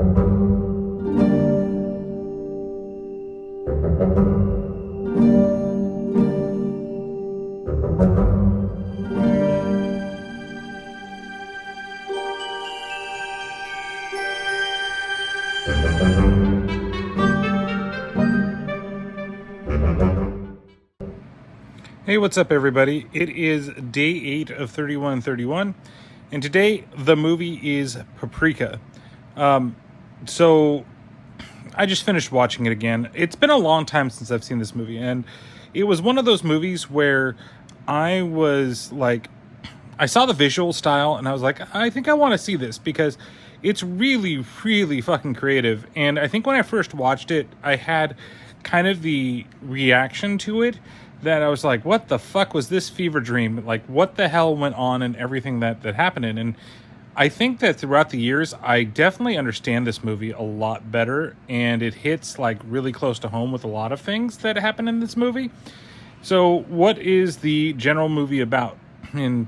Hey, what's up, everybody? It is day 8 of 3131, and today the movie is Paprika. So I just finished watching it again. It's been a long time since I've seen this movie, and it was one of those movies where I was like, I saw the visual style, and I was like, I think I want to see this because it's really, really fucking creative. And I think when I first watched it, I had kind of the reaction to it that I was like, what the fuck was this fever dream? Like, what the hell went on and everything that happened in? And I think that throughout the years, I definitely understand this movie a lot better, and it hits like really close to home with a lot of things that happen in this movie. So what is the general movie about? And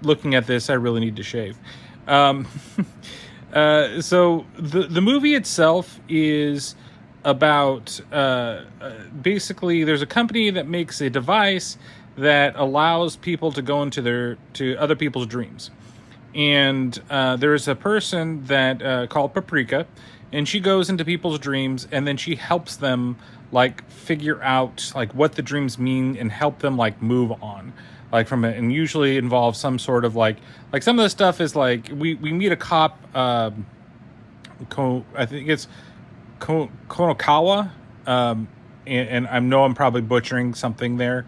looking at this, I really need to shave. So the movie itself is about basically there's a company that makes a device that allows people to go into to other people's dreams, and there's a person that called Paprika, and she goes into people's dreams, and then she helps them like figure out like what the dreams mean and help them like move on like from it, and usually involves some sort of like some of the stuff is like we meet a cop, I think it's Konokawa, and I know I'm probably butchering something there,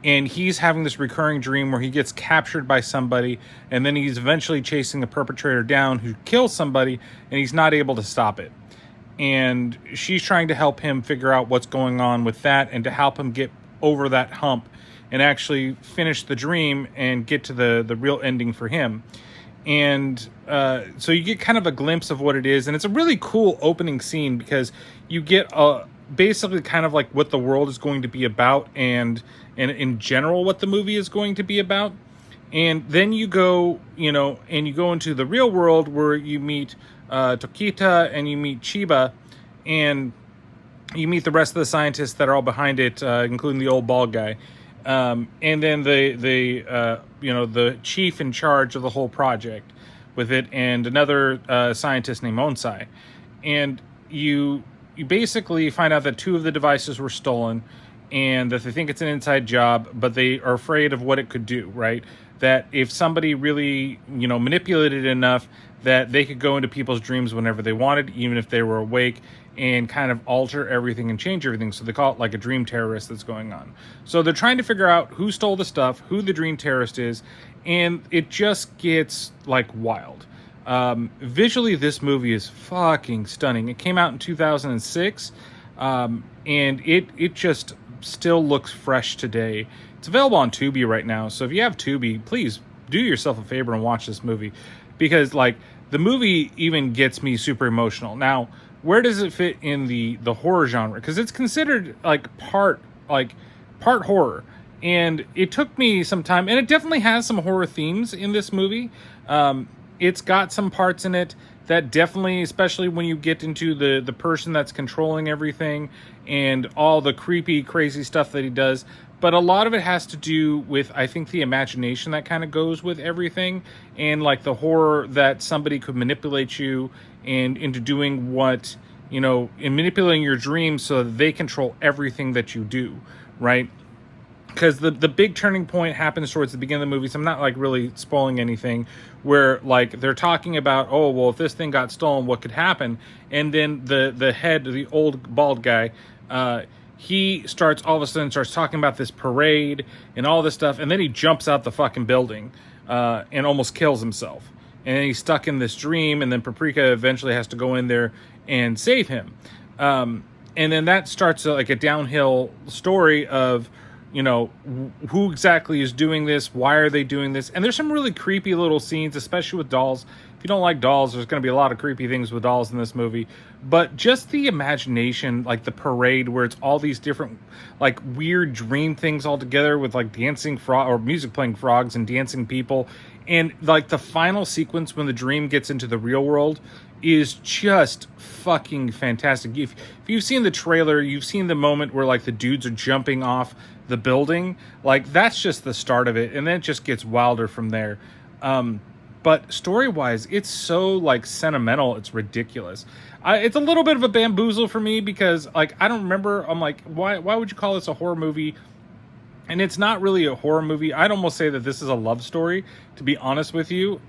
and he's having this recurring dream where he gets captured by somebody, and then he's eventually chasing the perpetrator down who kills somebody, and he's not able to stop it. And she's trying to help him figure out what's going on with that, and to help him get over that hump and actually finish the dream and get to the real ending for him. And so you get kind of a glimpse of what it is, and it's a really cool opening scene because you get basically kind of like what the world is going to be about, and in general what the movie is going to be about. And then you go, and you go into the real world where you meet Tokita and you meet Chiba, and you meet the rest of the scientists that are all behind it, including the old bald guy. And then the chief in charge of the whole project with it, and another scientist named Onsai. And you basically find out that 2 of the devices were stolen, and that they think it's an inside job, but they are afraid of what it could do, right? That if somebody really, manipulated it enough, that they could go into people's dreams whenever they wanted, even if they were awake, and kind of alter everything and change everything. So they call it like a dream terrorist that's going on. So they're trying to figure out who stole the stuff, who the dream terrorist is, and it just gets like wild. Visually, this movie is fucking stunning. It came out in 2006, and it just still looks fresh today. It's available on Tubi right now, so if you have Tubi, please do yourself a favor and watch this movie, because like the movie even gets me super emotional. Now, where does it fit in the horror genre? Because it's considered part horror, and it took me some time, and it definitely has some horror themes in this movie. It's got some parts in it that definitely, especially when you get into the person that's controlling everything and all the creepy, crazy stuff that he does. But a lot of it has to do with, I think, the imagination that kind of goes with everything, and like the horror that somebody could manipulate you and into doing what, in manipulating your dreams so that they control everything that you do, right? Because the big turning point happens towards the beginning of the movie, so I'm not like really spoiling anything, where like they're talking about, oh, well, if this thing got stolen, what could happen? And then the head, the old bald guy, he starts all of a sudden starts talking about this parade and all this stuff, and then he jumps out the fucking building and almost kills himself. And he's stuck in this dream, and then Paprika eventually has to go in there and save him. And then that starts like a downhill story of, who exactly is doing this, why are they doing this? And there's some really creepy little scenes, especially with dolls. If you don't like dolls, there's going to be a lot of creepy things with dolls in this movie. But just the imagination, like the parade where it's all these different like weird dream things all together with like dancing frog or music playing frogs and dancing people. And like the final sequence when the dream gets into the real world is just fucking fantastic. If you've seen the trailer, you've seen the moment where like the dudes are jumping off the building. Like that's just the start of it, and then it just gets wilder from there. But story wise, it's so like sentimental, it's ridiculous. It's a little bit of a bamboozle for me because like I don't remember. I'm like, why would you call this a horror movie? And it's not really a horror movie. I'd almost say that this is a love story, to be honest with you,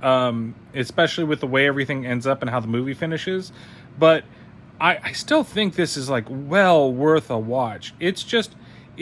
especially with the way everything ends up and how the movie finishes. But I still think this is like well worth a watch. It's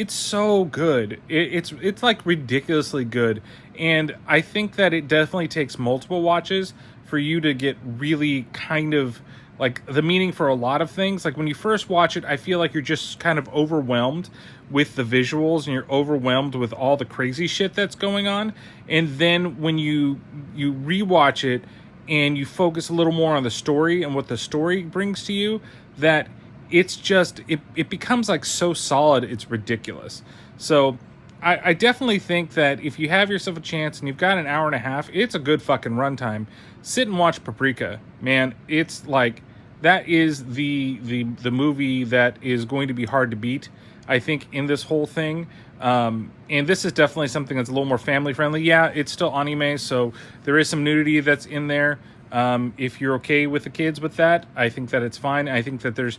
so good. It's like ridiculously good, and I think that it definitely takes multiple watches for you to get really kind of like the meaning for a lot of things. Like when you first watch it, I feel like you're just kind of overwhelmed with the visuals and you're overwhelmed with all the crazy shit that's going on. And then when you rewatch it and you focus a little more on the story and what the story brings to you, that it's just it becomes like so solid, it's ridiculous. So I definitely think that if you have yourself a chance and you've got an hour and a half, it's a good fucking runtime. Sit and watch Paprika, man. It's like that is the movie that is going to be hard to beat, I think, in this whole thing. And this is definitely something that's a little more family friendly. Yeah, it's still anime, so there is some nudity that's in there. If you're okay with the kids with that, I think that it's fine. I think that there's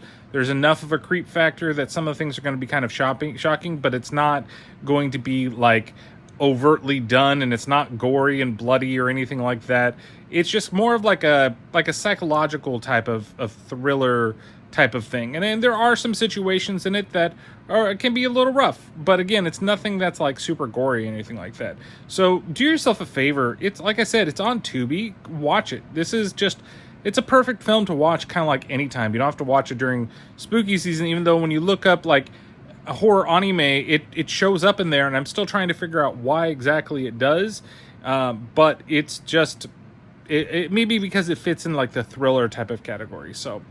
enough of a creep factor that some of the things are going to be kind of shocking, but it's not going to be like overtly done, and it's not gory and bloody or anything like that. It's just more of like a psychological type of thriller type of thing. And then there are some situations in it that can be a little rough, but again, it's nothing that's like super gory or anything like that. So do yourself a favor. It's like I said, it's on Tubi. Watch it. It's a perfect film to watch kind of like anytime. You don't have to watch it during spooky season, even though when you look up like a horror anime, it shows up in there, and I'm still trying to figure out why exactly it does. But it's just it may be because it fits in like the thriller type of category. So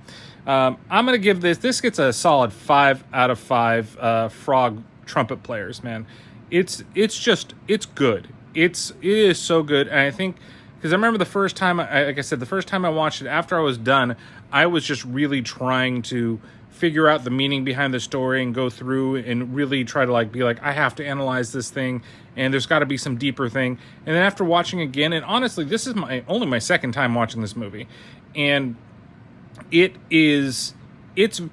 I'm gonna give this gets a solid 5 out of 5 frog trumpet players, man. It's good. It is so good. And I think because I remember the first time, like I said, the first time I watched it, after I was done, I was just really trying to figure out the meaning behind the story and go through and really try to like be like, I have to analyze this thing, and there's got to be some deeper thing. And then after watching again, and honestly, this is only my second time watching this movie, and it's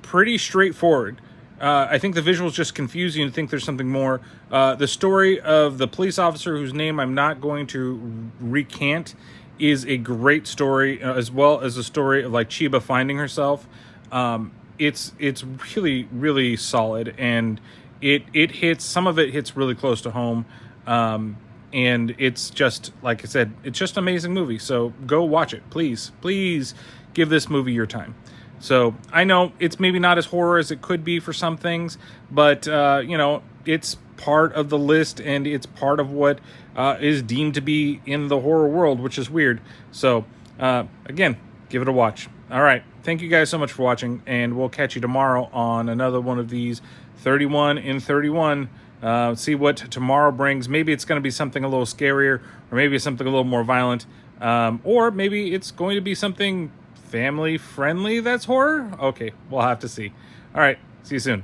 pretty straightforward. I think the visuals just confuse you and think there's something more. The story of the police officer whose name I'm not going to recant is a great story, as well as the story of like Chiba finding herself. It's really, really solid, and it hits, some of it hits really close to home. And it's just, like I said, it's just an amazing movie. So go watch it. Please give this movie your time. So I know it's maybe not as horror as it could be for some things, but it's part of the list, and it's part of what is deemed to be in the horror world, which is weird. So again, give it a watch. All right. Thank you guys so much for watching, and we'll catch you tomorrow on another one of these 31 in 31. See what tomorrow brings. Maybe it's going to be something a little scarier, or maybe something a little more violent, or maybe it's going to be something family friendly that's horror. Okay, we'll have to see. All right, see you soon.